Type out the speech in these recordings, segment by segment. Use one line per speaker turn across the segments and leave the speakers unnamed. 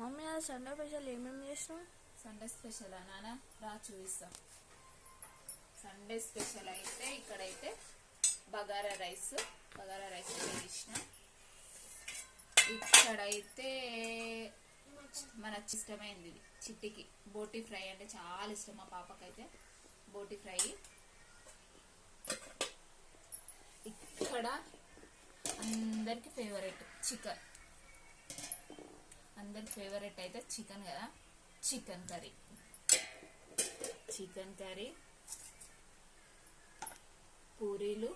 Mummy అది Sunday special ఏమేమి చేసినావు?
సండే స్పెషల్ నాన్న రా చూపిస్తాం. సండే స్పెషల్ అయితే ఇక్కడైతే బగారా రైస్ అయితే చేసిన. ఇక్కడైతే మనకు ఇష్టమైంది ఇది చిట్టికి బోటి ఫ్రై అంటే చాలా ఇష్టం. మా పాపకైతే బోటి ఫ్రై. ఇక్కడ అందరికి ఫేవరెట్ చికెన్. అందరికి ఫేవరెట్ అయితే చికెన్ కదా. చికెన్ కర్రీ, పూరీలు,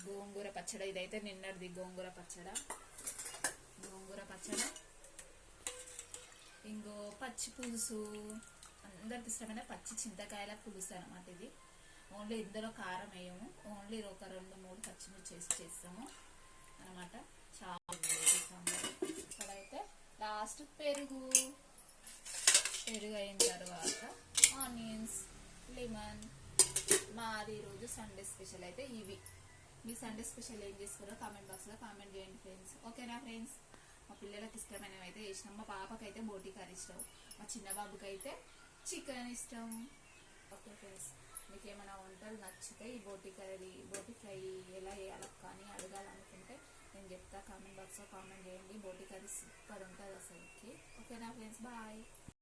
గోంగూర పచ్చడి. ఇదైతే నిన్నటిది గోంగూర పచ్చడి. ఇంకో పచ్చి పులుసు, అందరికి ఇష్టమైన పచ్చి చింతకాయల పులుసు అనమాట ఇది. ఓన్లీ ఇందులో కారం వేయము, ఓన్లీ ఒక 2-3 పచ్చిమిర్చి చేస్తాము అనమాట. చాలా ఇక్కడైతే లాస్ట్ పెరుగు అయిన తర్వాత ఆనియన్స్, లెమన్. మాది ఈరోజు సండే స్పెషల్ అయితే ఇవి. మీ సండే స్పెషల్ ఏం చేసుకున్నారో కామెంట్ బాక్స్లో కామెంట్ చేయండి ఫ్రెండ్స్. ఓకేనా ఫ్రెండ్స్? మా పిల్లలకు ఇష్టమైనవి అయితే చేసినాం. మా పాపకైతే బోటి కర్రీ ఇష్టం, మా చిన్న బాబుకి అయితే చికెన్ ఇష్టం. ఓకే ఫ్రెండ్స్, మీకు ఏమైనా వంటలు నచ్చితే ఈ బోటి ఫ్రై ఎలా చేయాలో కానీ అడగాలనుకుంటే నేను చెప్తా. కామెంట్ బాక్స్లో కామెంట్ చేయండి. బోటి కర్రీ సూపర్ ఉంటుంది అసలుకి. ఓకేనా ఫ్రెండ్స్? బాయ్.